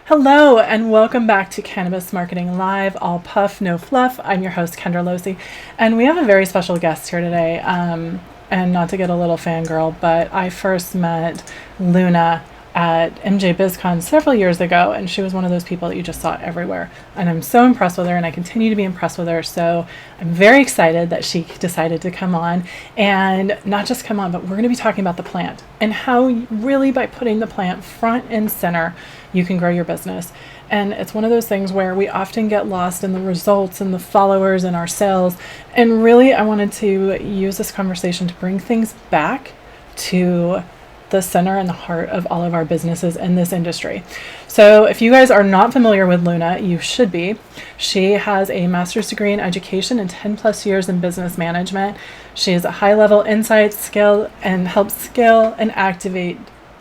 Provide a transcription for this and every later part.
Hello and welcome back to Cannabis Marketing Live, all puff, no fluff. I'm your host, Kendra Losi, and we have a very special guest here today. And not to get a little fangirl, but I first met Luna at MJ BizCon several years ago, and she was one of those people that you just saw everywhere. And I'm so impressed with her, and I continue to be impressed with her. So I'm very excited that she decided to come on, and not just come on, but we're going to be talking about the plant and how really by putting the plant front and center, you can grow your business. And it's one of those things where we often get lost in the results and the followers and our sales. And really, I wanted to use this conversation to bring things back to the center and the heart of all of our businesses in this industry. So if you guys are not familiar with Luna, you should be. She has a master's degree in education and 10 plus years in business management. She has a high level insight, skill, and helps scale and activate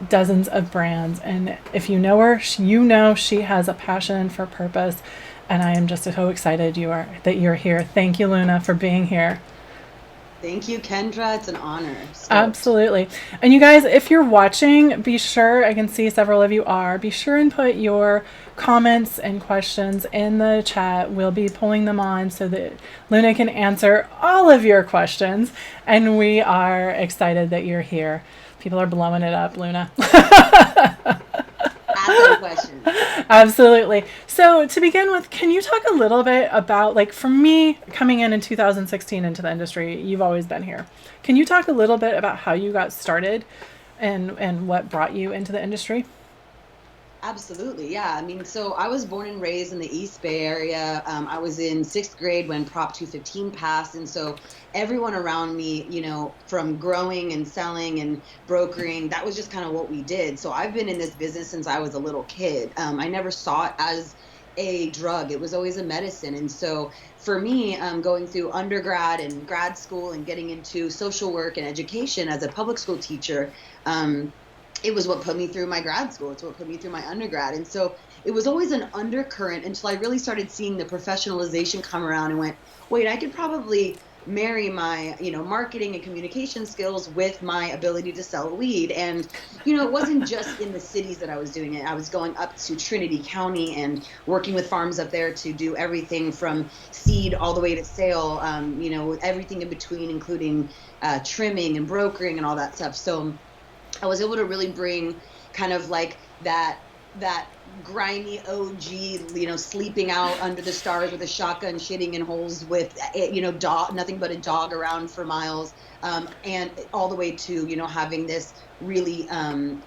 dozens of brands. And if you know her, you know she has a passion for purpose. And I am just so excited that you're here. Thank you, Luna, for being here. Thank you, Kendra. It's an honor. Absolutely. And you guys, if you're watching, be sure, I can see several of you are, be sure and put your comments and questions in the chat. We'll be pulling them on so that Luna can answer all of your questions. And we are excited that you're here. People are blowing it up, Luna. Questions. Absolutely. So to begin with, can you talk a little bit about, like, for me, coming in 2016 into the industry, you've always been here. Can you talk a little bit about how you got started and what brought you into the industry? Absolutely. Yeah. I mean, so I was born and raised in the East Bay area. I was in 6th grade when Prop 215 passed. And so everyone around me, from growing and selling and brokering, that was just kind of what we did. So I've been in this business since I was a little kid. I never saw it as a drug. It was always a medicine. And so for me, going through undergrad and grad school and getting into social work and education as a public school teacher, it was what put me through my grad school. It's what put me through my undergrad. And so it was always an undercurrent until I really started seeing the professionalization come around and went, wait, I could probably marry my, marketing and communication skills with my ability to sell weed. And, it wasn't just in the cities that I was doing it. I was going up to Trinity County and working with farms up there to do everything from seed all the way to sale, everything in between, including trimming and brokering and all that stuff. So I was able to really bring kind of like that grimy OG, sleeping out under the stars with a shotgun, shitting in holes with, nothing but a dog around for miles, and all the way to, having this really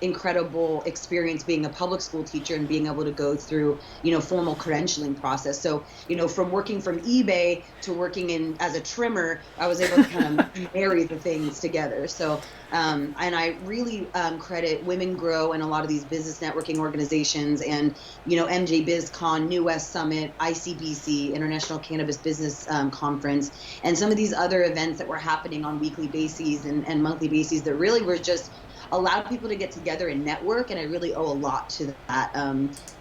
incredible experience being a public school teacher and being able to go through, formal credentialing process. So, from working from eBay to working as a trimmer, I was able to kind of marry the things together. So, and I really credit Women Grow and a lot of these business networking organizations and, MJ BizCon, New West Summit, ICBC, International Cannabis Business Conference, and some of these other events that were happening on weekly bases and monthly bases that really were just allowed people to get together and network. And I really owe a lot to that.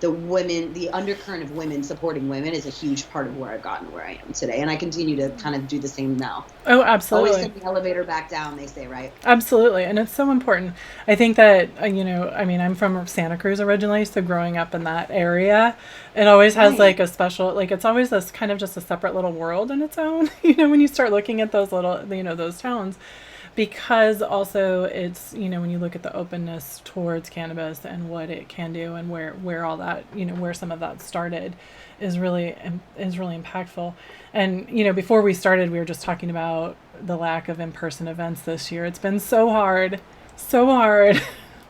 The undercurrent of women supporting women is a huge part of where I've gotten where I am today. And I continue to kind of do the same now. Oh, absolutely. Always send the elevator back down, they say, right? Absolutely. And it's so important. I think that, I'm from Santa Cruz originally, so growing up in that area, it always has like a special, like it's always this kind of just a separate little world in its own, when you start looking at those little, those towns. Because also it's, when you look at the openness towards cannabis and what it can do and where all that, where some of that started is really impactful. And, before we started, we were just talking about the lack of in-person events this year. It's been so hard.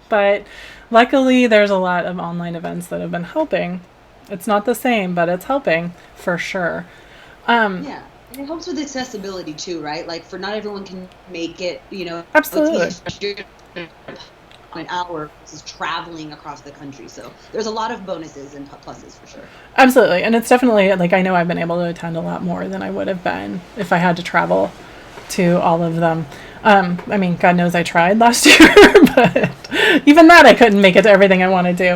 But luckily there's a lot of online events that have been helping. It's not the same, but it's helping for sure. Yeah. And it helps with accessibility too, right? Like for not everyone can make it, Absolutely. An hour is traveling across the country. So there's a lot of bonuses and pluses for sure. Absolutely. And it's definitely like, I know I've been able to attend a lot more than I would have been if I had to travel to all of them. God knows I tried last year, but even that I couldn't make it to everything I wanted to.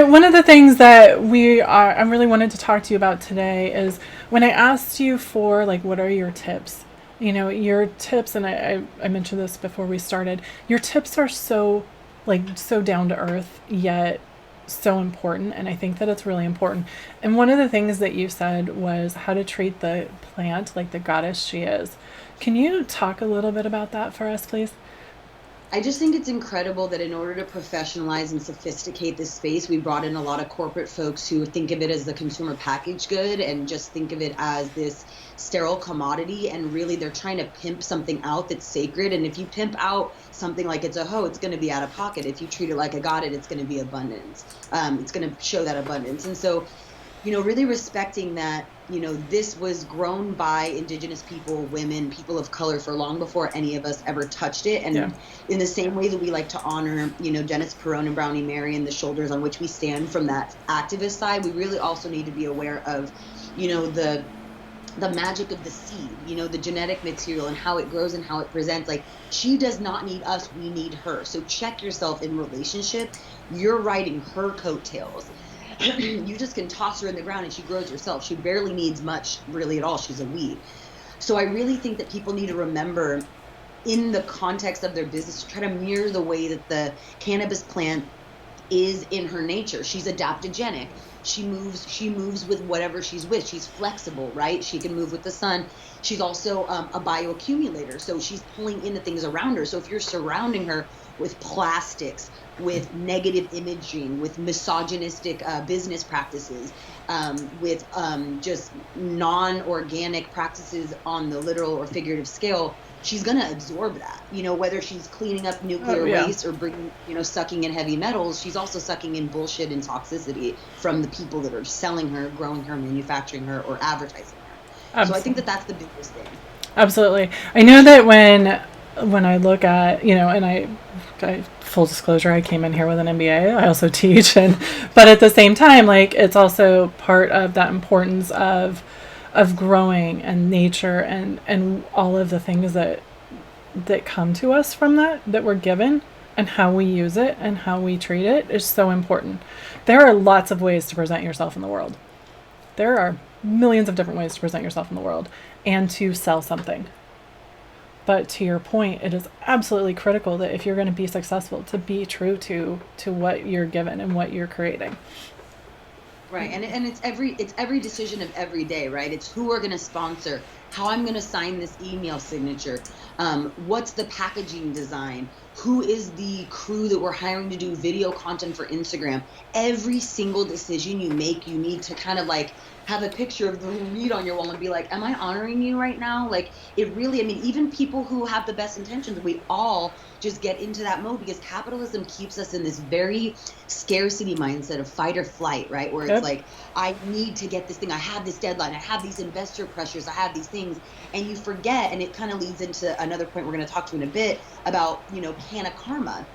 One of the things that I really wanted to talk to you about today is when I asked you for, like, what are your tips? Your tips, and I mentioned this before we started, your tips are so down to earth, yet so important, and I think that it's really important. And one of the things that you said was how to treat the plant like the goddess she is. Can you talk a little bit about that for us, please? I just think it's incredible that in order to professionalize and sophisticate this space, we brought in a lot of corporate folks who think of it as the consumer packaged good and just think of it as this sterile commodity. And really, they're trying to pimp something out that's sacred. And if you pimp out something like it's a hoe, it's going to be out of pocket. If you treat it like a god, it's going to be abundance. It's going to show that abundance. And so, really respecting that, this was grown by indigenous people, women, people of color for long before any of us ever touched it. And in the same way that we like to honor, Dennis Perone and Brownie Mary and the shoulders on which we stand from that activist side, we really also need to be aware of, the magic of the seed, the genetic material and how it grows and how it presents. Like, she does not need us, we need her. So check yourself in relationship. You're riding her coattails. You just can toss her in the ground and she grows herself. She barely needs much really at all. She's a weed. So I really think that people need to remember, in the context of their business, to try to mirror the way that the cannabis plant is in her nature. She's adaptogenic. She moves with whatever she's with. She's flexible, right? She can move with the sun. She's also a bioaccumulator. So she's pulling in the things around her. So if you're surrounding her with plastics, with negative imaging, with misogynistic business practices, with just non-organic practices on the literal or figurative scale, she's going to absorb that. Whether she's cleaning up nuclear waste or bringing, sucking in heavy metals, she's also sucking in bullshit and toxicity from the people that are selling her, growing her, manufacturing her, or advertising her. Absolutely. So I think that that's the biggest thing. Absolutely. I know that when I look at, and I full disclosure, I came in here with an MBA. I also teach, but at the same time, like, it's also part of that importance of growing and nature and all of the things that come to us from that we're given, and how we use it and how we treat it is so important. There are lots of ways to present yourself in the world. There are millions of different ways to present yourself in the world and to sell something. But to your point, it is absolutely critical that if you're going to be successful, to be true to what you're given and what you're creating. Right. And it's every decision of every day, right? It's who we're going to sponsor, how I'm going to sign this email signature, what's the packaging design, who is the crew that we're hiring to do video content for Instagram. Every single decision you make, you need to kind of like have a picture of the weed on your wall and be like, am I honoring you right now? Like, it really, even people who have the best intentions, we all just get into that mode because capitalism keeps us in this very scarcity mindset of fight or flight, right? Where it's like, I need to get this thing. I have this deadline. I have these investor pressures. I have these things. And you forget, and it kind of leads into another point we're going to talk to in a bit about, canna-KARMA.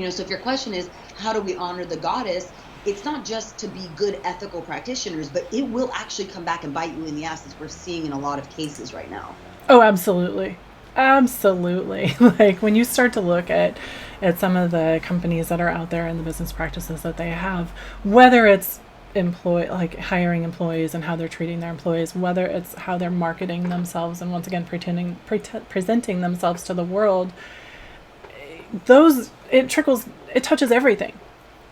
So if your question is, how do we honor the goddess? It's not just to be good ethical practitioners, but it will actually come back and bite you in the ass, as we're seeing in a lot of cases right now. Oh, absolutely. Absolutely. Like, when you start to look at some of the companies that are out there and the business practices that they have, whether it's hiring employees and how they're treating their employees, whether it's how they're marketing themselves and once again presenting themselves to the world, it touches everything.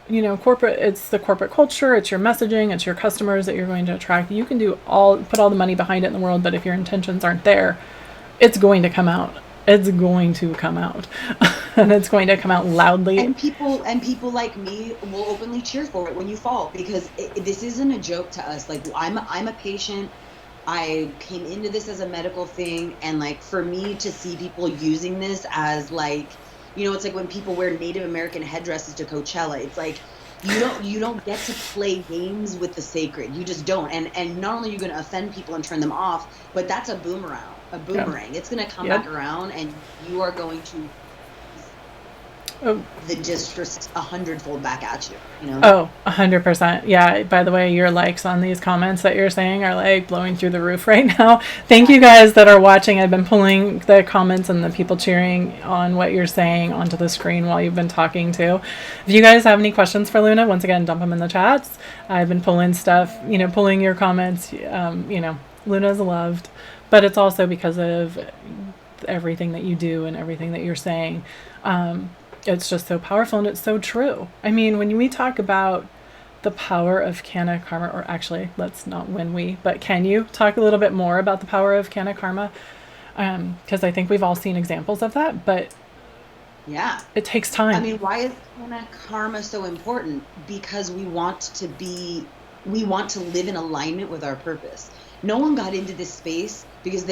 It's the corporate culture, it's your messaging, it's your customers that you're going to attract. You can put all the money behind it in the world, but if your intentions aren't there, it's going to come out. It's going to come out. And it's going to come out loudly. And people like me will openly cheer for it when you fall, because this isn't a joke to us. Like, I'm a patient. I came into this as a medical thing, and like, for me to see people using this as like, it's like when people wear Native American headdresses to Coachella. It's like, you don't get to play games with the sacred. You just don't. And not only are you going to offend people and turn them off, but that's a boomerang. Yeah. It's going to come back around, and you are going to the just 100-fold back at you. 100%. Yeah. By the way, your likes on these comments that you're saying are like blowing through the roof right now. Thank you guys that are watching. I've been pulling the comments and the people cheering on what you're saying onto the screen while you've been talking too. If you guys have any questions for Luna, once again, dump them in the chats. I've been pulling stuff, pulling your comments. Luna's loved, but it's also because of everything that you do and everything that you're saying. It's just so powerful, and it's so true. When we talk about the power of canna-KARMA, or actually, let's not but can you talk a little bit more about the power of canna-KARMA? Because I think we've all seen examples of that, but Yeah. it takes time. I mean, why is canna-KARMA so important? Because we want to live in alignment with our purpose. No one got into this space because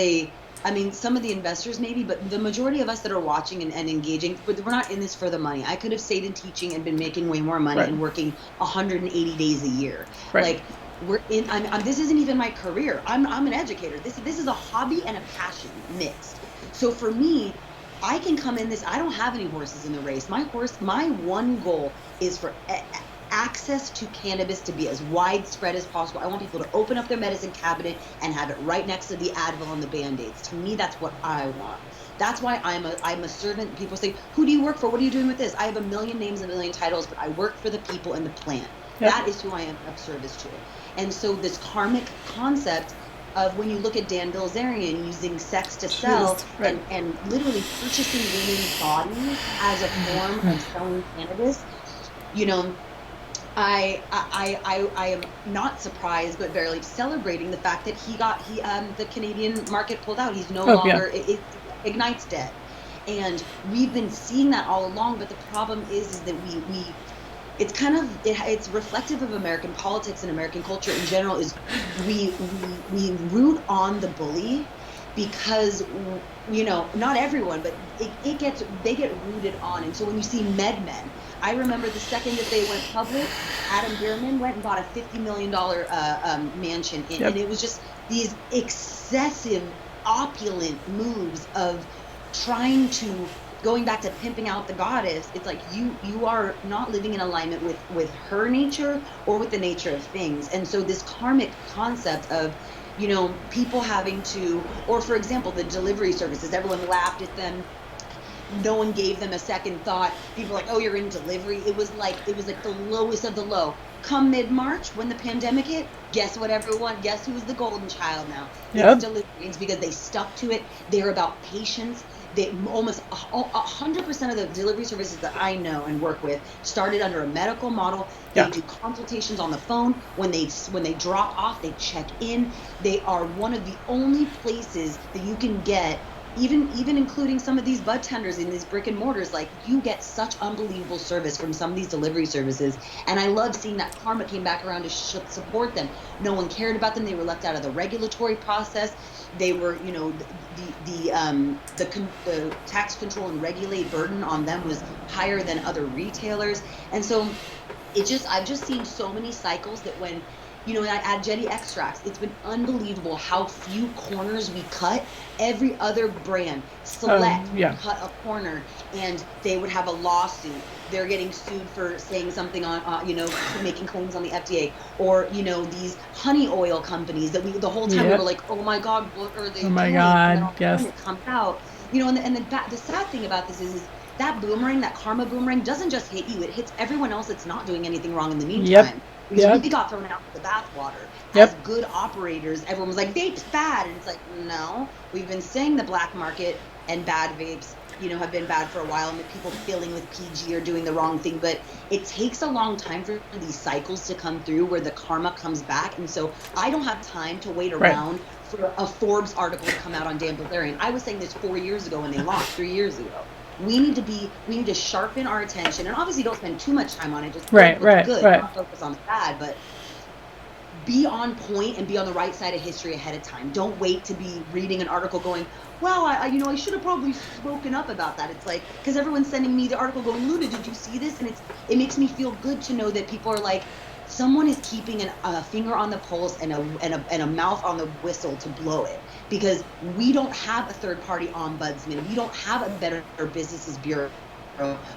some of the investors maybe, but the majority of us that are watching and engaging, we're not in this for the money. I could have stayed in teaching and been making way more money and working 180 days a year. Like this isn't even my career. I'm an educator. This is a hobby and a passion mixed. So for me, I can come in this. I don't have any horses in the race. My one goal is for access to cannabis to be as widespread as possible. I want people to open up their medicine cabinet and have it right next to the Advil and the Band-Aids. To me, that's what I want. That's why I'm a servant. People say, who do you work for? What are you doing with this? I have a million names, a million titles, but I work for the people and the plant. Yep. That is who I am of service to. And so this karmic concept of when you look at Dan Bilzerian using sex to sell and literally purchasing women's bodies as a form of selling cannabis, I am not surprised, but barely celebrating the fact that the Canadian market pulled out. He's no longer, Ignite's dead. And we've been seeing that all along, but the problem is that it's reflective of American politics and American culture in general. Is we root on the bully because not everyone, but they get rooted on. And so when you see MedMen, I remember the second that they went public, Adam Bierman went and bought a $50 million mansion, and it was just these excessive, opulent moves of trying to. Going back to pimping out the goddess, it's like you are not living in alignment with her nature or with the nature of things. And so this karmic concept of, people having to, or for example, the delivery services, everyone laughed at them. No one gave them a second thought. People were like, oh, you're in delivery. It was like the lowest of the low. Come mid-March when the pandemic hit, guess who was the golden child now? Yep. It's delivery. It's because they stuck to it. They're about patience. They almost 100% of the delivery services that I know and work with started under a medical model. They do consultations on the phone. When they drop off, they check in. They are one of the only places that you can get, even including some of these bud tenders in these brick and mortars, like you get such unbelievable service from some of these delivery services. And I love seeing that karma came back around to support them. No one cared about them. They were left out of the regulatory process. They were, the tax control and regulate burden on them was higher than other retailers. And so I've just seen so many cycles that when, I add Jetty extracts, it's been unbelievable how few corners we cut. Every other brand, Select, cut a corner and they would have a lawsuit. They're getting sued for saying something on, making claims on the FDA, or, these honey oil companies that the whole time we were like, oh my God, what are they doing? Oh my God, yes. It comes out, and the sad thing about this is that boomerang, that karma boomerang doesn't just hit you, it hits everyone else that's not doing anything wrong in the meantime. Because we got thrown out with the bathwater. As good operators, everyone was like, vape's bad. And it's like, no, we've been saying the black market and bad vapes, have been bad for a while, and that people filling with PG are doing the wrong thing. But it takes a long time for these cycles to come through where the karma comes back. And so I don't have time to wait around for a Forbes article to come out on Dan Bilzerian. I was saying this 4 years ago when they launched, 3 years ago. We need to sharpen our attention, and obviously don't spend too much time on it. Just good, not focus on the bad, but be on point and be on the right side of history ahead of time. Don't wait to be reading an article going, well, I should have probably spoken up about that. It's like, because everyone's sending me the article going, Luna, did you see this? And it makes me feel good to know that people are like, someone is keeping a finger on the pulse and a mouth on the whistle to blow it. Because we don't have a third-party ombudsman. We don't have a Better Businesses Bureau.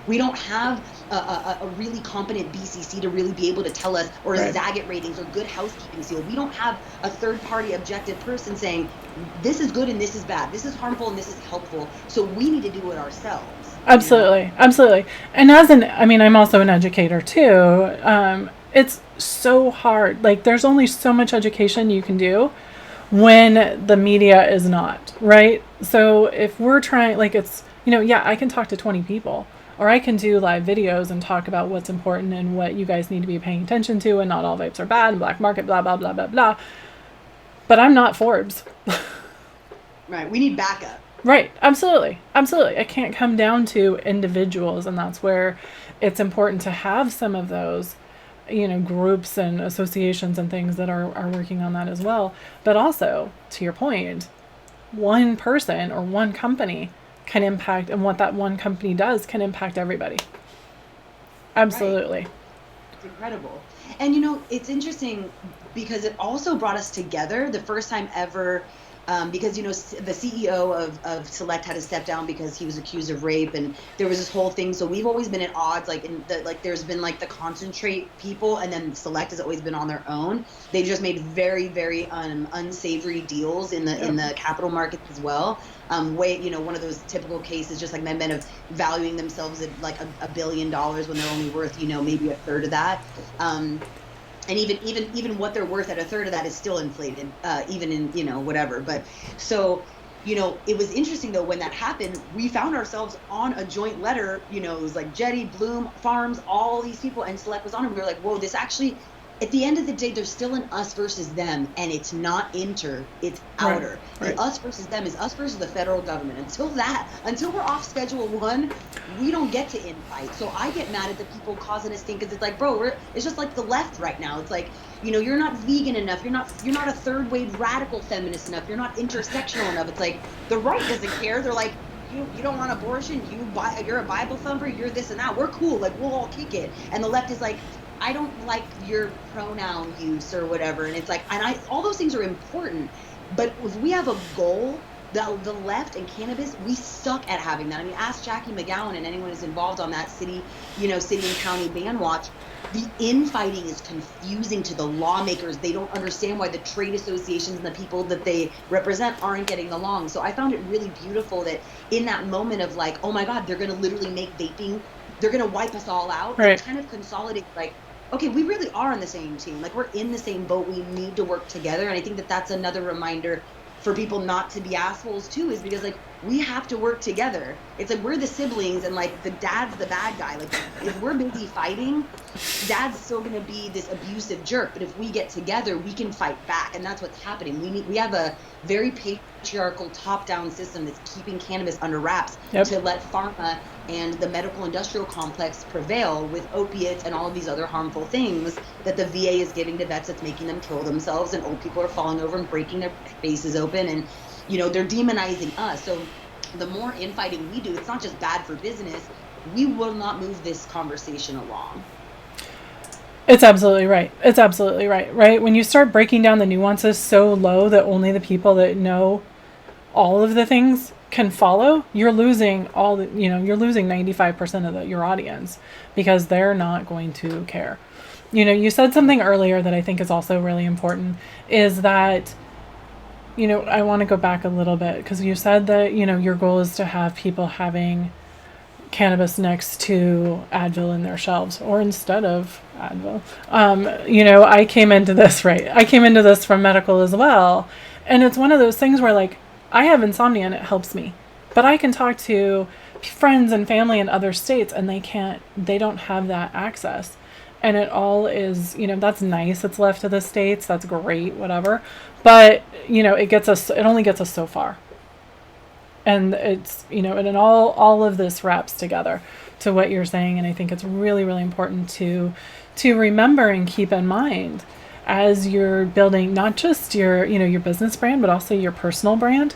We don't have a really competent BCC to really be able to tell us, or a Zagat ratings or good housekeeping seal. We don't have a third-party objective person saying, this is good and this is bad. This is harmful and this is helpful. So we need to do it ourselves. Absolutely. Absolutely. And I'm also an educator too. It's so hard. Like, there's only so much education you can do when the media is not, right? So if we're trying, like, it's, I can talk to 20 people, or I can do live videos and talk about what's important and what you guys need to be paying attention to, and not all vapes are bad, and black market, blah, blah, blah, blah, blah. But I'm not Forbes. Right. We need backup. Right. Absolutely. Absolutely. It can't come down to individuals. And that's where it's important to have some of those, groups and associations and things that are working on that as well. But also, to your point, one person or one company can impact, and what that one company does can impact everybody. Absolutely. Right. It's incredible. And it's interesting because it also brought us together the first time ever. Because the CEO of Select had to step down because he was accused of rape, and there was this whole thing. So we've always been at odds. There's been the concentrate people, and then Select has always been on their own. They've just made very, very unsavory deals in the capital market as well. One of those typical cases, just like men of valuing themselves at like $1 billion when they're only worth maybe a third of that. And even what they're worth at a third of that is still inflated, even in whatever. But so it was interesting though when that happened. We found ourselves on a joint letter. It was like Jetty, Bloom, Farms, all these people, and Select was on it. We were like, whoa, this actually. At the end of the day, there's still an us versus them, and it's not it's outer. Right. And us versus them is us versus the federal government. Until we're off Schedule 1, we don't get to infight. So I get mad at the people causing us stink because it's like, bro, it's just like the left right now. It's like, you're not vegan enough. You're not a third wave radical feminist enough. You're not intersectional enough. It's like the right doesn't care. They're like, you don't want abortion. You're a Bible thumper. You're this and that. We're cool. Like we'll all kick it. And the left is like, I don't like your pronoun use or whatever. And it's like, all those things are important. But if we have a goal, the left and cannabis, we suck at having that. I mean, ask Jackie McGowan and anyone who's involved on that city and county ban watch. The infighting is confusing to the lawmakers. They don't understand why the trade associations and the people that they represent aren't getting along. So I found it really beautiful that in that moment of like, oh my God, they're going to literally make vaping, they're going to wipe us all out. Right. It kind of consolidate like, okay, we really are on the same team. Like we're in the same boat. We need to work together. And I think that that's another reminder for people not to be assholes too, is because like we have to work together. It's like we're the siblings and like the dad's the bad guy. Like if we're busy fighting, dad's still going to be this abusive jerk. But if we get together, we can fight back. And that's what's happening. We have a very patriarchal top-down system that's keeping cannabis under wraps to let pharma and the medical industrial complex prevail with opiates and all of these other harmful things that the VA is giving to vets that's making them kill themselves, and old people are falling over and breaking their faces open, and they're demonizing us. So the more infighting we do, it's not just bad for business. We will not move this conversation along. It's absolutely right. It's absolutely right. Right? When you start breaking down the nuances so low that only the people that know all of the things can follow, you're losing you're losing 95% of your audience because they're not going to care. You said something earlier that I think is also really important, is that, I want to go back a little bit because you said that, your goal is to have people having cannabis next to Advil in their shelves or instead of Advil. I came into this from medical as well. And it's one of those things where like, I have insomnia and it helps me, but I can talk to friends and family in other states and they don't have that access. And it all is, that's nice. It's left to the States. That's great, whatever. But, it only gets us so far. And it's, and all of this wraps together to what you're saying. And I think it's really, really important to remember and keep in mind as you're building not just your business brand, but also your personal brand.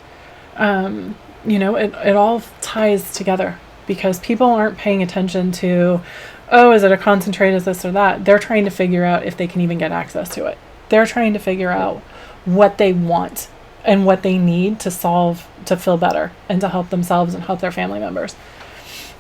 It all ties together because people aren't paying attention to, oh, is it a concentrate, is this or that? They're trying to figure out if they can even get access to it. They're trying to figure out what they want and what they need to feel better and to help themselves and help their family members.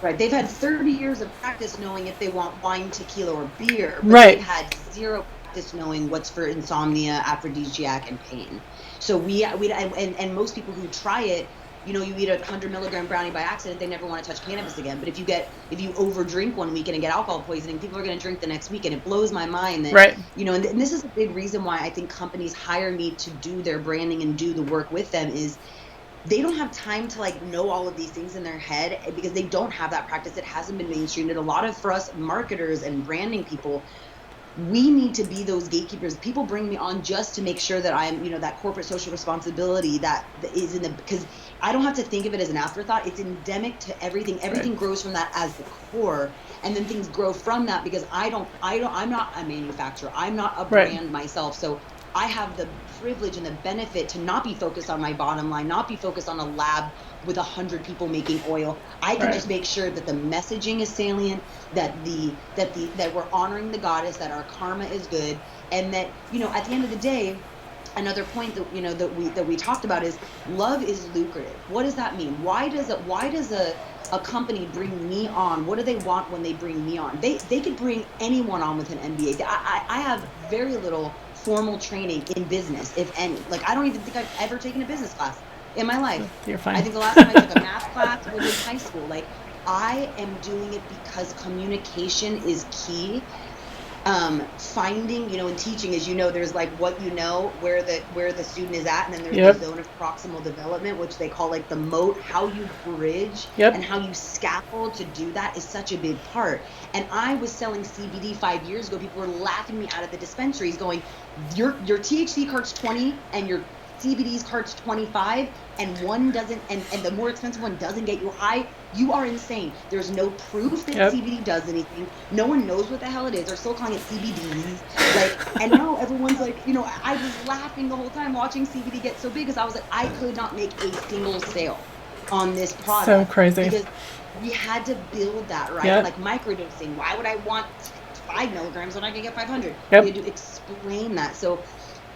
Right. They've had 30 years of practice knowing if they want wine, tequila, or beer. But right. They've had zero practice knowing what's for insomnia, aphrodisiac, and pain. So and most people who try it, you eat a 100 milligram brownie by accident, they never want to touch cannabis again. But if you overdrink one weekend and get alcohol poisoning, people are going to drink the next week. And it blows my mind that, right. And this is a big reason why I think companies hire me to do their branding and do the work with them is they don't have time to like know all of these things in their head because they don't have that practice. It hasn't been mainstreamed. And a lot of, for us marketers and branding people, we need to be those gatekeepers. People bring me on just to make sure that I'm, that corporate social responsibility that is in the, because I don't have to think of it as an afterthought. It's endemic to everything. Everything grows from that as the core. And then things grow from that because I'm not a manufacturer. I'm not a brand myself. So I have the privilege and the benefit to not be focused on my bottom line, not be focused on a lab with 100 people making oil. I can just make sure that the messaging is salient, that we're honoring the goddess, that our karma is good, and that, at the end of the day, another point that we talked about is love is lucrative. What does that mean? Why does a company bring me on? What do they want when they bring me on? They could bring anyone on with an MBA. I have very little formal training in business, if any. Like, I don't even think I've ever taken a business class in my life. You're fine. I think the last time I took a math class was in high school. Like, I am doing it because communication is key. Finding, and teaching, as there's like what where the student is at, and then there's the zone of proximal development, which they call like the moat. How you bridge and how you scaffold to do that is such a big part. And I was selling CBD 5 years ago. People were laughing me out of the dispensaries, going, your THC card's 20 and your CBD's card's 25, and one doesn't, and the more expensive one doesn't get you high. You are insane. There's no proof that CBD does anything. No one knows what the hell it is. They're still calling it CBDs. Like, and now everyone's like, I was laughing the whole time watching CBD get so big because I was like, I could not make a single sale on this product. So crazy. Because we had to build that, right? Like microdosing. Why would I want 5 milligrams when I can get 500? We had to explain that. So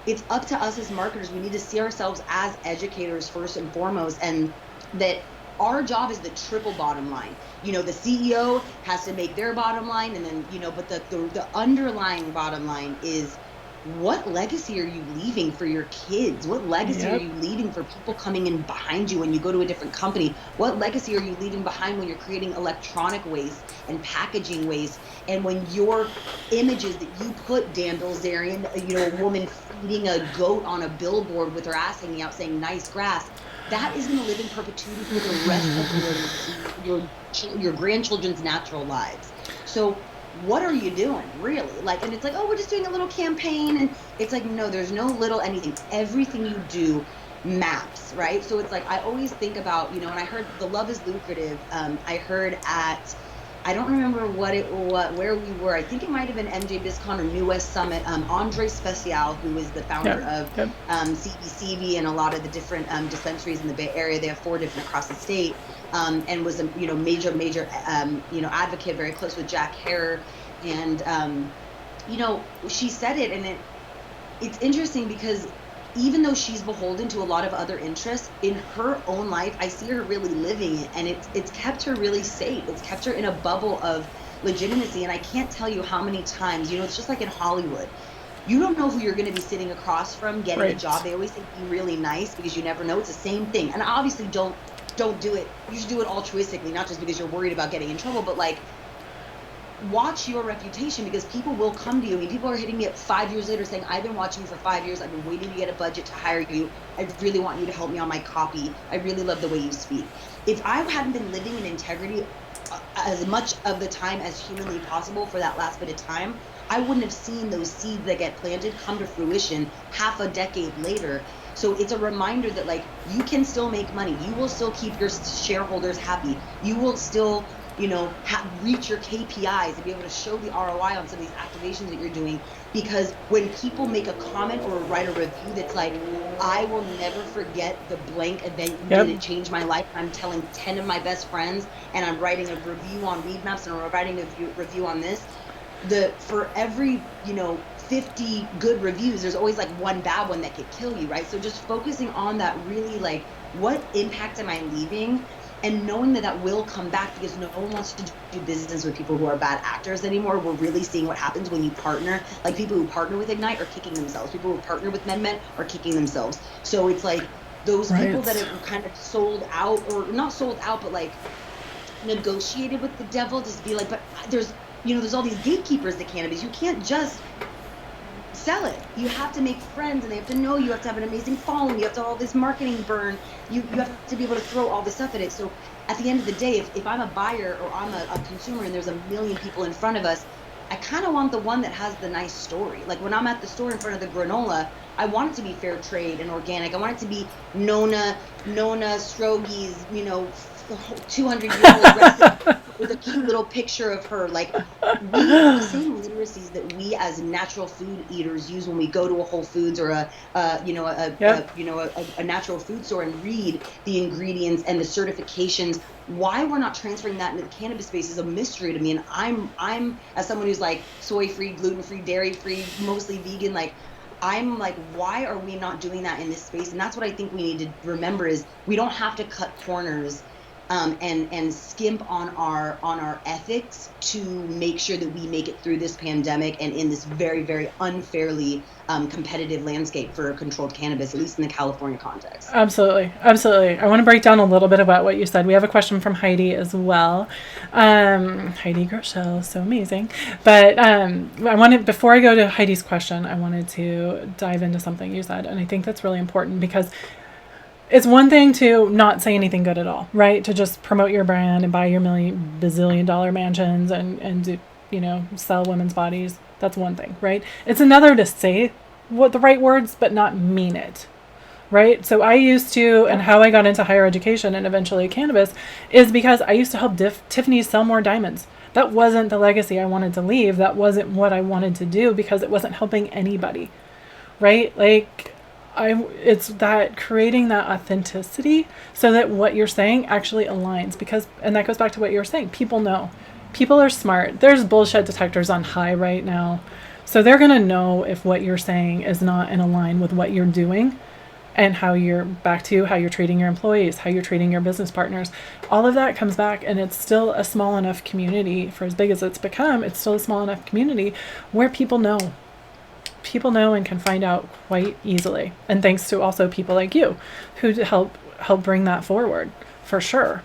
it's up to us as marketers. We need to see ourselves as educators first and foremost, and that our job is the triple bottom line. The CEO has to make their bottom line, and then, but the underlying bottom line is, what legacy are you leaving for your kids? What legacy are you leaving for people coming in behind you when you go to a different company? What legacy are you leaving behind when you're creating electronic waste and packaging waste? And when your images that you put, Dan Bilzerian, a woman feeding a goat on a billboard with her ass hanging out saying nice grass, that is going to live in perpetuity for the rest of your grandchildren's natural lives. So what are you doing, really? Like, and it's like, oh, we're just doing a little campaign. And it's like, no, there's no little anything. Everything you do maps, right? So it's like, I always think about, and I heard the love is lucrative. I heard at, I don't remember where we were. I think it might have been MJ BizCon or New West Summit. Andre Special, who is the founder of CBCB and a lot of the different dispensaries in the Bay Area. They have 4 different across the state. And was a major advocate, very close with Jack Herer, and she said it, and it's interesting because even though she's beholden to a lot of other interests in her own life, I see her really living it, and it's kept her really safe. It's kept her in a bubble of legitimacy, and I can't tell you how many times, it's just like in Hollywood. You don't know who you're going to be sitting across from getting a job. They always say be really nice because you never know. It's the same thing, and obviously don't do it. You should do it altruistically, not just because you're worried about getting in trouble, but like, watch your reputation, because people will come to you. I mean, people are hitting me up 5 years later saying, I've been watching you for 5 years. I've been waiting to get a budget to hire you. I really want you to help me on my copy. I really love the way you speak. If I hadn't been living in integrity as much of the time as humanly possible for that last bit of time, I wouldn't have seen those seeds that get planted come to fruition half a decade later. So it's a reminder that, like, you can still make money. You will still keep your shareholders happy. You will still, reach your KPIs and be able to show the ROI on some of these activations that you're doing. Because when people make a comment or write a review that's like, I will never forget the blank event you did, it changed my life. I'm telling 10 of my best friends, and I'm writing a review on Weed Maps, and I'm writing a review on this. For every, 50 good reviews, there's always like one bad one that could kill you, right? So just focusing on that, really, like, what impact am I leaving, and knowing that will come back, because no one wants to do business with people who are bad actors anymore. We're really seeing what happens when you partner. Like, people who partner with Ignite are kicking themselves. People who partner with MedMed are kicking themselves. So it's like those people that have kind of sold out, or not sold out, but like negotiated with the devil, just be like, but there's all these gatekeepers to cannabis. You can't just sell it. You have to make friends, and they have to know you. You have to have an amazing following. You have to have all this marketing burn. You have to be able to throw all this stuff at it. So at the end of the day, if I'm a buyer or I'm a consumer and there's a million people in front of us, I kind of want the one that has the nice story. Like when I'm at the store in front of the granola, I want it to be fair trade and organic. I want it to be Nona Strogi's, 200-year-old recipe with a cute little picture of her. Like we have the same literacies that we as natural food eaters use when we go to a Whole Foods or a natural food store and read the ingredients and the certifications. Why we're not transferring that into the cannabis space is a mystery to me. And I'm as someone who's like soy-free, gluten-free, dairy-free, mostly vegan, like I'm like, why are we not doing that in this space? And that's what I think we need to remember is we don't have to cut corners and skimp on our ethics to make sure that we make it through this pandemic and in this very, very unfairly competitive landscape for controlled cannabis, at least in the California context. Absolutely. Absolutely. I want to break down a little bit about what you said. We have a question from Heidi as well. Heidi Groeschel, so amazing. But before I go to Heidi's question, I wanted to dive into something you said. And I think that's really important because it's one thing to not say anything good at all, right? To just promote your brand and buy your bazillion-dollar mansions and sell women's bodies. That's one thing, right? It's another to say what the right words, but not mean it, right? So I used to, and how I got into higher education and eventually cannabis is because I used to help Tiffany sell more diamonds. That wasn't the legacy I wanted to leave. That wasn't what I wanted to do because it wasn't helping anybody, right? Like, it's that creating that authenticity so that what you're saying actually aligns and that goes back to what you were saying. People know. People are smart. There's bullshit detectors on high right now. So they're going to know if what you're saying is not in line with what you're doing and how you're treating your employees, how you're treating your business partners. All of that comes back, and it's still a small enough community for as big as it's become. It's still a small enough community where people know and can find out quite easily. And thanks to also people like you who help bring that forward for sure.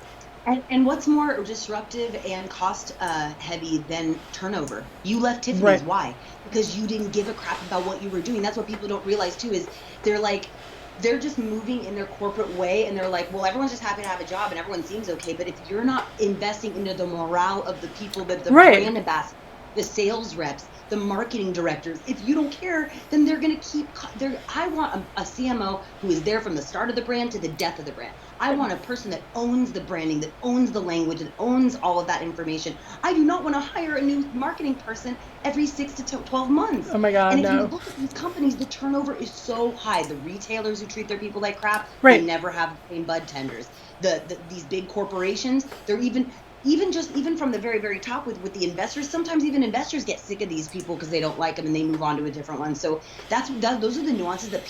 And what's more disruptive and cost heavy than turnover? You left Tiffany's. Right. Why? Because you didn't give a crap about what you were doing. That's what people don't realize too, is they're just moving in their corporate way, and they're like, well, everyone's just happy to have a job and everyone seems okay. But if you're not investing into the morale of the people, that the brand ambassadors, the sales reps, the marketing directors, if you don't care, then they're going to keep I want a CMO who is there from the start of the brand to the death of the brand. I want a person that owns the branding, that owns the language, that owns all of that information. I do not want to hire a new marketing person every 6 to 12 months. Oh my God, and if you look at these companies, the turnover is so high. The retailers who treat their people like crap, right. They never have the same bud tenders. These big corporations, they're even from the very, very top with the investors, sometimes even investors get sick of these people because they don't like them and they move on to a different one. So those are the nuances that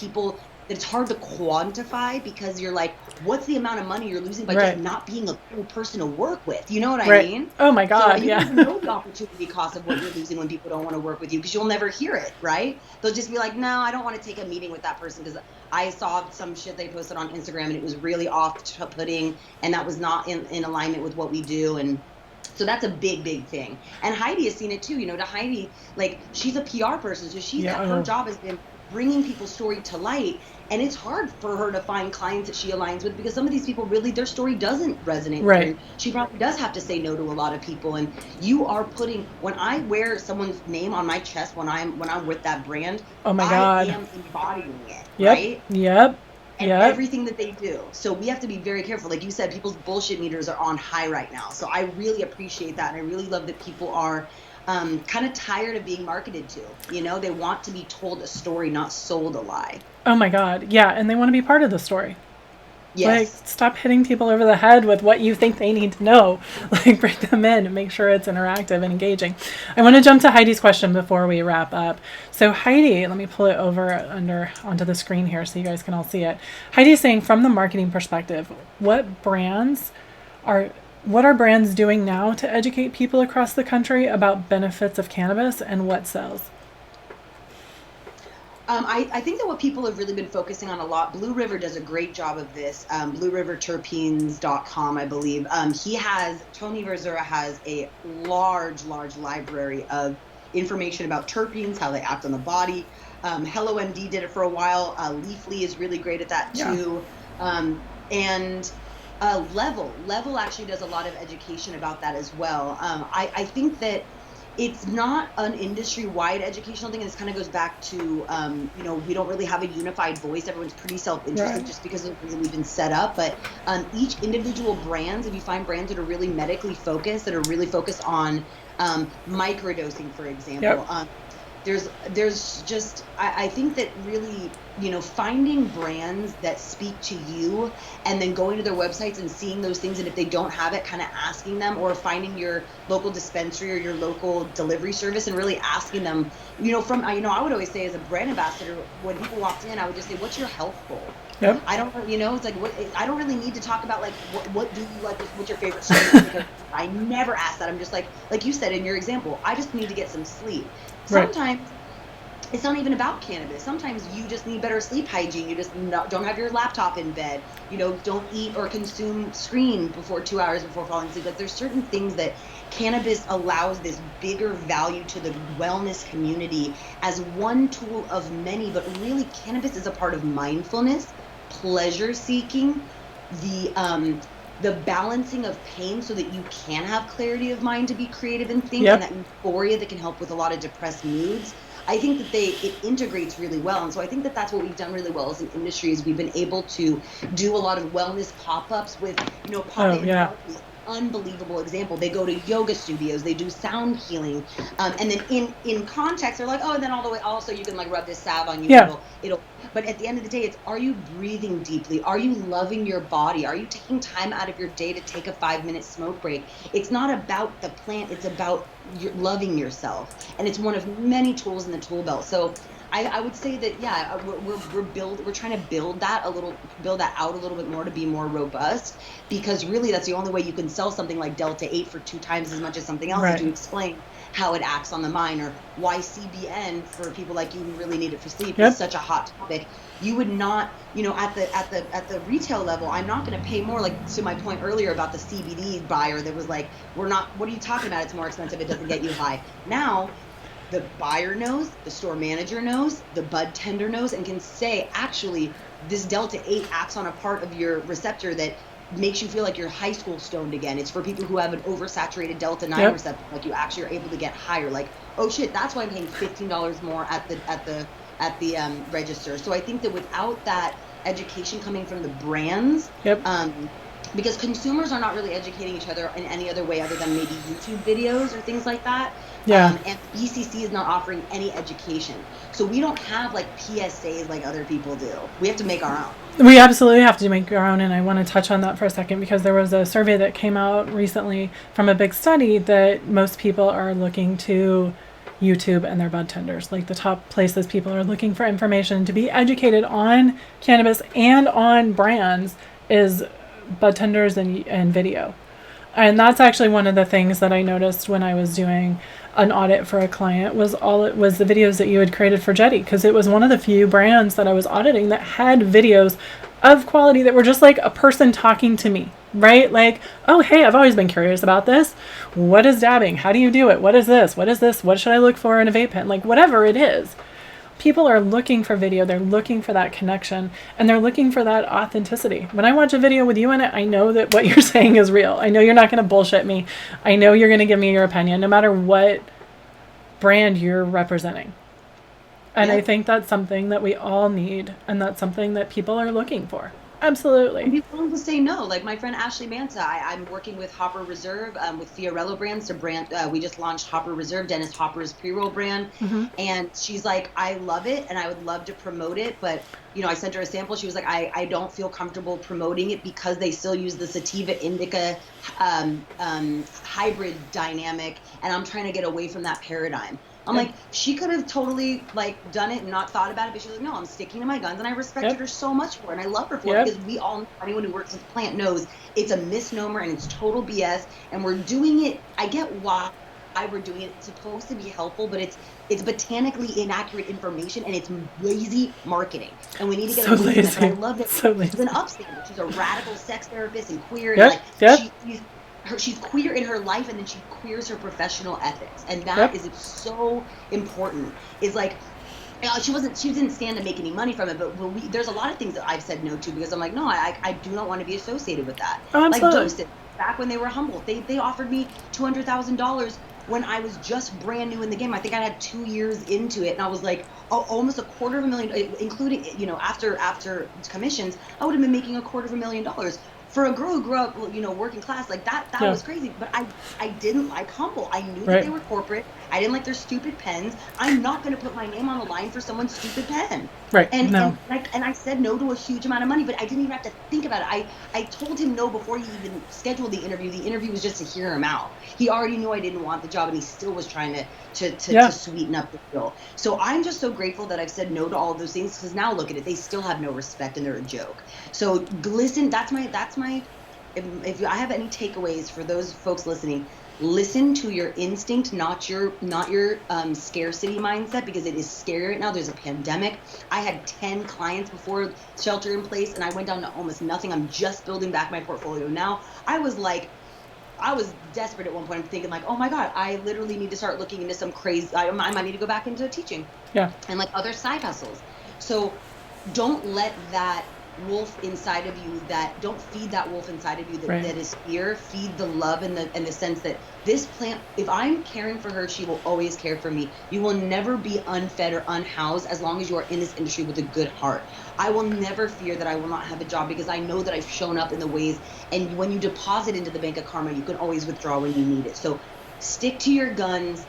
it's hard to quantify, because you're like, what's the amount of money you're losing by just not being a cool person to work with? You know what I mean? Oh my God, so you don't know the opportunity cost of what you're losing when people don't want to work with you, because you'll never hear it, right? They'll just be like, no, I don't want to take a meeting with that person because I saw some shit they posted on Instagram and it was really off-putting and that was not in alignment with what we do. And so that's a big, big thing. And Heidi has seen it too. To Heidi, like, she's a PR person, so her job has been bringing people's story to light. And it's hard for her to find clients that she aligns with, because some of these people really, their story doesn't resonate with her. She probably does have to say no to a lot of people. And you are when I wear someone's name on my chest, when I'm with that brand, oh my God, I am embodying it, yep. right? Yep. And everything that they do. So we have to be very careful. Like you said, people's bullshit meters are on high right now. So I really appreciate that. And I really love that people are kind of tired of being marketed to. They want to be told a story, not sold a lie. Oh my God. Yeah. And they want to be part of the story. Yes. Like, stop hitting people over the head with what you think they need to know. Like, bring them in and make sure it's interactive and engaging. I want to jump to Heidi's question before we wrap up. So Heidi, let me pull it over onto the screen here so you guys can all see it. Heidi's saying, from the marketing perspective, what are brands doing now to educate people across the country about benefits of cannabis and what sells? I think that what people have really been focusing on a lot, Blue River does a great job of this, blueriverterpenes.com, I believe. Tony Verzura has a large library of information about terpenes, how they act on the body. Hello MD did it for a while. Leafly is really great at that too. And Level actually does a lot of education about that as well. I think that it's not an industry-wide educational thing, and this kind of goes back to, we don't really have a unified voice. Everyone's pretty self-interested just because of the way we've been set up. But each individual brands, if you find brands that are really medically focused, that are really focused on microdosing, for example, there's just, I think that really, finding brands that speak to you and then going to their websites and seeing those things, and if they don't have it, kind of asking them, or finding your local dispensary or your local delivery service and really asking them, I would always say as a brand ambassador, when people walked in, I would just say, what's your health goal? Yep. I don't, it's like, I don't really need to talk about like, what do you like, what's your favorite strain? Because I never ask that. I'm just like you said in your example, I just need to get some sleep. Sometimes it's not even about cannabis. Sometimes you just need better sleep hygiene. You just don't have your laptop in bed. Don't eat or consume screen before 2 hours before falling asleep. Like, there's certain things that cannabis allows this bigger value to the wellness community as one tool of many. But really, cannabis is a part of mindfulness, pleasure seeking, the balancing of pain so that you can have clarity of mind to be creative and think, and that euphoria that can help with a lot of depressed moods. I think that it integrates really well. And so I think that that's what we've done really well as an industry, is we've been able to do a lot of wellness pop-ups with, unbelievable example. They go to yoga studios, they do sound healing. And then in context, they're like, and then all the way, also you can like rub this salve on you. It'll, but at the end of the day, it's, are you breathing deeply? Are you loving your body? Are you taking time out of your day to take a 5-minute smoke break? It's not about the plant. It's about loving yourself. And it's one of many tools in the tool belt. So I would say that, we're trying to build that out a little bit more to be more robust, because really that's the only way you can sell something like Delta 8 for 2 times as much as something else, is to explain how it acts on the mind, or why CBN, for people like you who really need it for sleep, is such a hot topic. You would not, at the retail level, I'm not going to pay more, like to my point earlier about the CBD buyer that was like, what are you talking about? It's more expensive. It doesn't get you high. Now, the buyer knows, the store manager knows, the bud tender knows, and can say, actually, this Delta 8 acts on a part of your receptor that makes you feel like you're high school stoned again. It's for people who have an oversaturated Delta 9 receptor, like you actually are able to get higher. Like, oh shit, that's why I'm paying $15 more at the register. So I think that without that education coming from the brands, because consumers are not really educating each other in any other way other than maybe YouTube videos or things like that. And BCC is not offering any education. So we don't have like PSAs like other people do. We have to make our own. We absolutely have to make our own. And I want to touch on that for a second, because there was a survey that came out recently from a big study that most people are looking to YouTube and their bud tenders. Like, the top places people are looking for information to be educated on cannabis and on brands is bud tenders and video. And that's actually one of the things that I noticed when I was doing an audit for a client, was the videos that you had created for Jetty, because it was one of the few brands that I was auditing that had videos of quality that were just like a person talking to me, right? Like, oh, hey, I've always been curious about this. What is dabbing? How do you do it? What is this? What is this? What should I look for in a vape pen? Like, whatever it is. People are looking for video. They're looking for that connection, and they're looking for that authenticity. When I watch a video with you in it, I know that what you're saying is real. I know you're not going to bullshit me. I know you're going to give me your opinion, no matter what brand you're representing. And I think that's something that we all need, and that's something that people are looking for. Absolutely. And be willing to say no. Like my friend Ashley Manta, I'm working with Hopper Reserve with Fiorello brands to brand. We just launched Hopper Reserve, Dennis Hopper's pre-roll brand. And she's like, I love it and I would love to promote it. But, I sent her a sample. She was like, I don't feel comfortable promoting it because they still use the sativa indica hybrid dynamic. And I'm trying to get away from that paradigm. I'm like, she could have totally done it and not thought about it, but she's like, no, I'm sticking to my guns, and I respected her so much for it, and I love her for it, because we all, anyone who works with the plant knows it's a misnomer and it's total BS, and we're doing it. I get why we're doing it. It's supposed to be helpful, but it's botanically inaccurate information, and it's lazy marketing, and we need to get away from that. But I love that she's an upstander. She's a radical sex therapist and queer, and she's she's queer in her life, and then she queers her professional ethics, and that Yep. is so important. Is like, she didn't stand to make any money from it, but there's a lot of things that I've said no to because I'm like, no, I do not want to be associated with that. Oh, Like absolutely. Dosist, back when they were humble, they offered me $200,000 when I was just brand new in the game. I think I had 2 years into it, and I was like, almost $250,000, including, after commissions, I would have been making $250,000. For a girl who grew up, working class, like that Yeah. was crazy. But I didn't like humble. I knew that Right. they were corporate. I didn't like their stupid pens. I'm not going to put my name on the line for someone's stupid pen. Right. And No. I said no to a huge amount of money, but I didn't even have to think about it. I told him no before he even scheduled the interview. The interview was just to hear him out. He already knew I didn't want the job, and he still was trying Yeah. to sweeten up the deal. So I'm just so grateful that I've said no to all of those things, because now look at it. They still have no respect, and they're a joke. So listen, that's my if I have any takeaways for those folks listening, listen to your instinct, not your scarcity mindset, because it is scary right now. There's a pandemic. I had 10 clients before shelter in place, and I went down to almost nothing. I'm just building back my portfolio now. I was desperate at one point. I'm thinking like, oh my God, I literally need to start looking into some crazy, I might need to go back into teaching Yeah. and like other side hustles. So don't let that wolf inside of you, don't feed that wolf inside of you Right. that is fear. Feed the love and the sense that this plant, if I'm caring for her, she will always care for me. You will never be unfed or unhoused as long as you are in this industry with a good heart. I will never fear that I will not have a job, because I know that I've shown up in the ways, and when you deposit into the bank of karma, you can always withdraw when you need it. So stick to your guns.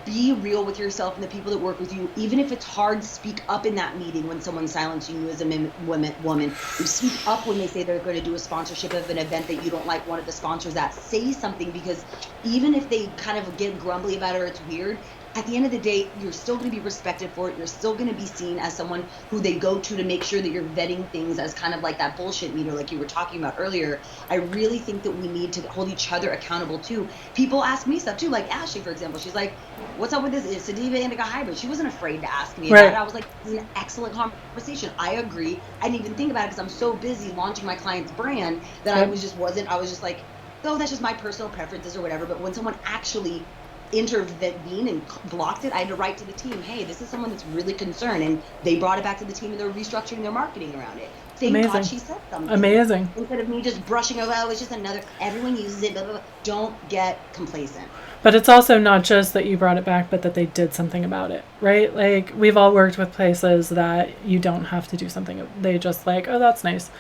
Be real with yourself and the people that work with you. Even if it's hard, speak up in that meeting when someone's silencing you as a woman. You speak up when they say they're going to do a sponsorship of an event that you don't like one of the sponsors at. Say something, because even if they kind of get grumbly about it or it's weird, at the end of the day, you're still going to be respected for it. You're still going to be seen as someone who they go to make sure that you're vetting things as kind of like that bullshit meter, like you were talking about earlier. I really think that we need to hold each other accountable too. People ask me stuff too, like Ashley, for example. She's like, what's up with this? Is Sativa indica hybrid? She wasn't afraid to ask me about Right. it. I was like, this is an excellent conversation. I agree. I didn't even think about it because I'm so busy launching my client's brand that Yep. I was just like, oh, that's just my personal preferences or whatever. But when someone actually intervened and blocked it, I had to write to the team, hey, this is someone that's really concerned, and they brought it back to the team, and they're restructuring their marketing around it. Thank Amazing. God she said something. Amazing. Instead of me just brushing over, oh, it's just another, everyone uses it, blah, blah, blah. Don't get complacent. But it's also not just that you brought it back, but that they did something about it, right? Like, we've all worked with places that you don't have to do something. They just like, oh, that's nice,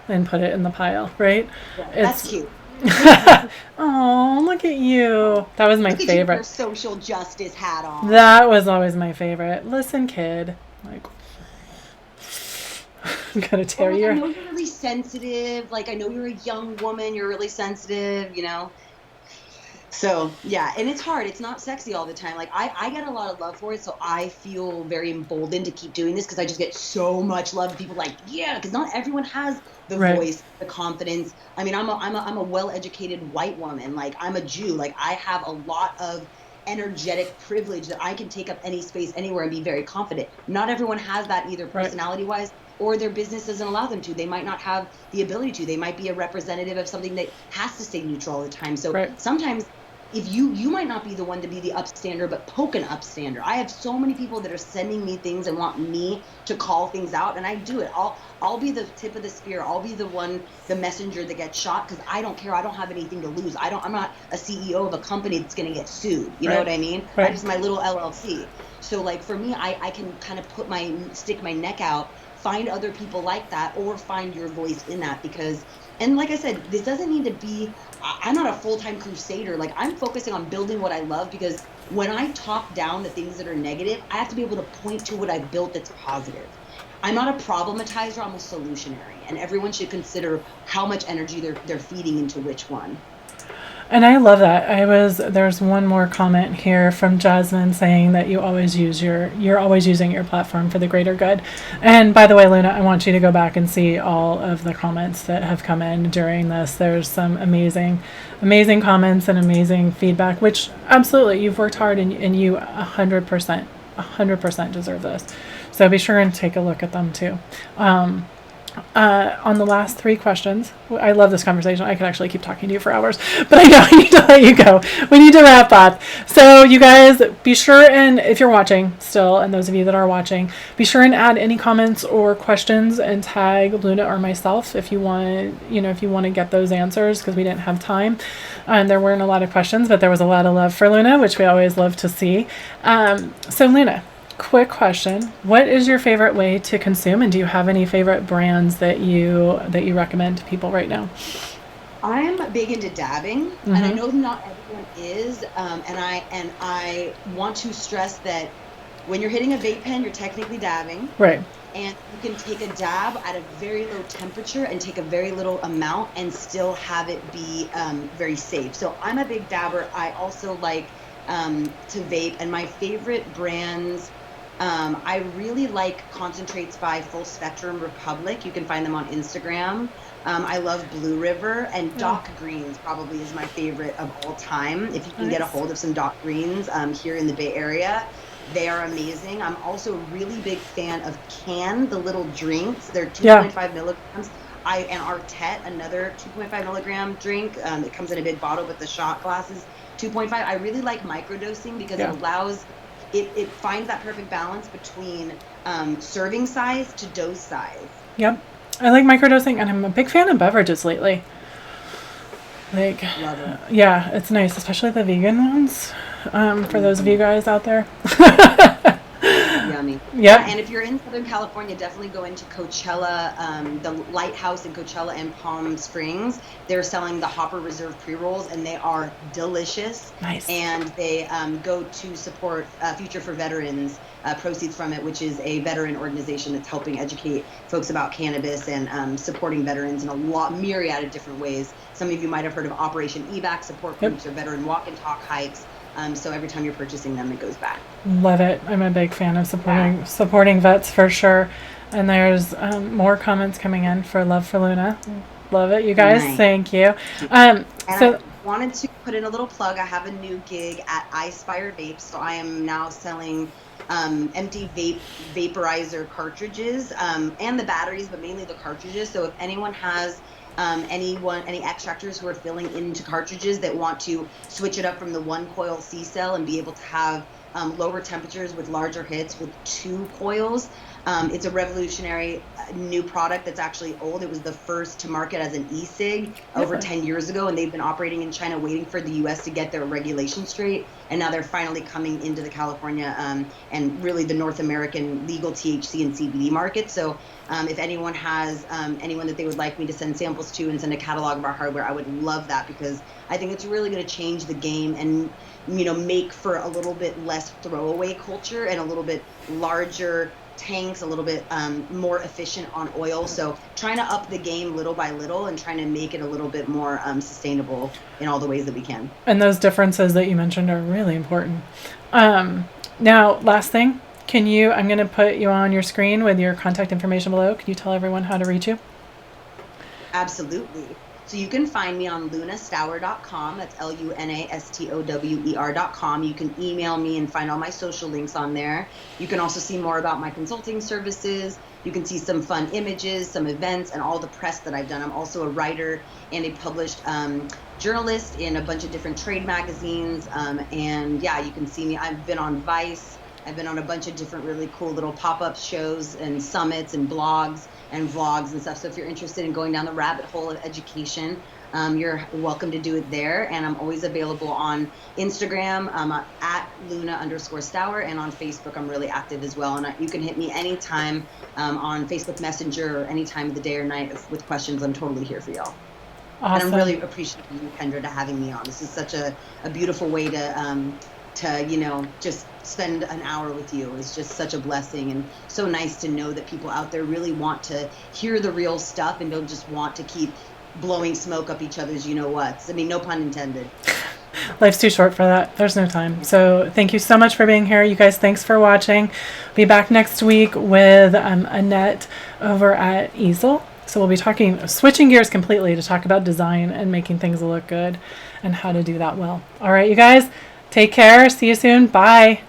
and put it in the pile, right? Yeah, that's cute. Oh, look at you. That was my Look at you with your favorite. social justice hat on. That was always my favorite. Listen, kid. Like, I'm gonna tear I your. know you're really sensitive. Like, I know you're a young woman. You're really sensitive, So, yeah, and it's hard. It's not sexy all the time. Like, I get a lot of love for it, so I feel very emboldened to keep doing this, because I just get so much love. People like, yeah, because not everyone has the Right. voice, the confidence. I mean, I'm a well-educated white woman. Like, I'm a Jew. Like, I have a lot of energetic privilege that I can take up any space anywhere and be very confident. Not everyone has that, either Right. personality-wise or their business doesn't allow them to. They might not have the ability to. They might be a representative of something that has to stay neutral all the time. So Right. sometimes, if you might not be the one to be the upstander, but poke an upstander. I have so many people that are sending me things and want me to call things out, and I do it. I'll be the tip of the spear. I'll be the messenger that gets shot, because I don't care. I don't have anything to lose. I'm not a CEO of a company that's going to get sued. You know Right. what I mean? Right. I'm just my little LLC. So like for me, I can kind of stick my neck out, find other people like that, or find your voice in that, because, and like I said, this doesn't need to be, I'm not a full-time crusader. Like, I'm focusing on building what I love, because when I talk down the things that are negative, I have to be able to point to what I've built that's positive. I'm not a problematizer, I'm a solutionary, and everyone should consider how much energy they're feeding into which one. And I love that. There's one more comment here from Jasmine saying that you're always using your platform for the greater good. And by the way, Luna, I want you to go back and see all of the comments that have come in during this. There's some amazing comments and amazing feedback, which absolutely, you've worked hard, and you 100% deserve this. So be sure and take a look at them too. On the last 3 questions, I love this conversation. I could actually keep talking to you for hours, but I know I need to let you go. We need to wrap up. So you guys, be sure, and if you're watching still, and those of you that are watching, be sure and add any comments or questions and tag Luna or myself if you want, if you want to get those answers, because we didn't have time. There weren't a lot of questions, but there was a lot of love for Luna, which we always love to see. So Luna, quick question. What is your favorite way to consume, and do you have any favorite brands that you recommend to people right now? I'm big into dabbing, and I know not everyone is, and I want to stress that when you're hitting a vape pen, you're technically dabbing. Right. And you can take a dab at a very low temperature and take a very little amount and still have it be very safe. So I'm a big dabber. I also like to vape, and my favorite brands, I really like concentrates by Full Spectrum Republic. You can find them on Instagram. I love Blue River, and Doc Greens probably is my favorite of all time. If you can get a hold of some Doc Greens here in the Bay Area, they are amazing. I'm also a really big fan of Can, the little drinks. They're 2.5 milligrams. And Artet, another 2.5 milligram drink. It comes in a big bottle, but the shot glass is 2.5. I really like microdosing because it allows, it finds that perfect balance between serving size to dose size. Yep. I like microdosing, and I'm a big fan of beverages lately. Love it. Yeah, it's nice, especially the vegan ones. For those of you guys out there. Yummy. Yep. Yeah, and if you're in Southern California, definitely go into Coachella, the Lighthouse in Coachella and Palm Springs. They're selling the Hopper Reserve pre-rolls, and they are delicious. Nice. And they go to support Future for Veterans, proceeds from it, which is a veteran organization that's helping educate folks about cannabis and supporting veterans in a myriad of different ways. Some of you might have heard of Operation EVAC support groups or veteran walk and talk hikes. So every time you're purchasing them, it goes back. Love it. I'm a big fan of supporting vets for sure. And there's more comments coming in for love for Luna. Love it, you guys. Nice. Thank you. And I wanted to put in a little plug. I have a new gig at Ispire Vape, so I am now selling empty vaporizer cartridges and the batteries, but mainly the cartridges. So if anyone has any extractors who are filling into cartridges that want to switch it up from the 1 coil C cell and be able to have lower temperatures with larger hits with 2 coils. It's a revolutionary new product that's actually old. It was the first to market as an e-cig over 10 years ago, and they've been operating in China waiting for the U.S. to get their regulation straight, and now they're finally coming into the California and really the North American legal THC and CBD market. So if anyone has anyone that they would like me to send samples to and send a catalog of our hardware, I would love that, because I think it's really going to change the game and make for a little bit less throwaway culture and a little bit larger tanks, a little bit more efficient on oil. So trying to up the game little by little and trying to make it a little bit more sustainable in all the ways that we can. And those differences that you mentioned are really important. Now, last thing, I'm going to put you on your screen with your contact information below. Can you tell everyone how to reach you? Absolutely. So you can find me on lunastower.com. That's LUNASTOWER.com. You can email me and find all my social links on there. You can also see more about my consulting services. You can see some fun images, some events, and all the press that I've done. I'm also a writer and a published journalist in a bunch of different trade magazines. And yeah, you can see me. I've been on Vice. I've been on a bunch of different really cool little pop-up shows and summits and blogs and vlogs and stuff. So if you're interested in going down the rabbit hole of education, you're welcome to do it there. And I'm always available on Instagram at Luna_Stower, and on Facebook I'm really active as well. And you can hit me anytime on Facebook Messenger or any time of the day or night with questions. I'm totally here for y'all. Awesome. And I'm really appreciative of you, Kendra, to having me on. This is such a beautiful way to just spend an hour with you. Is just such a blessing, and so nice to know that people out there really want to hear the real stuff and don't just want to keep blowing smoke up each other's you-know-whats. I mean, no pun intended. Life's too short for that. There's no time. So thank you so much for being here. You guys, thanks for watching. Be back next week with Annette over at Easel. So we'll be switching gears completely to talk about design and making things look good and how to do that well. All right, you guys. Take care. See you soon. Bye.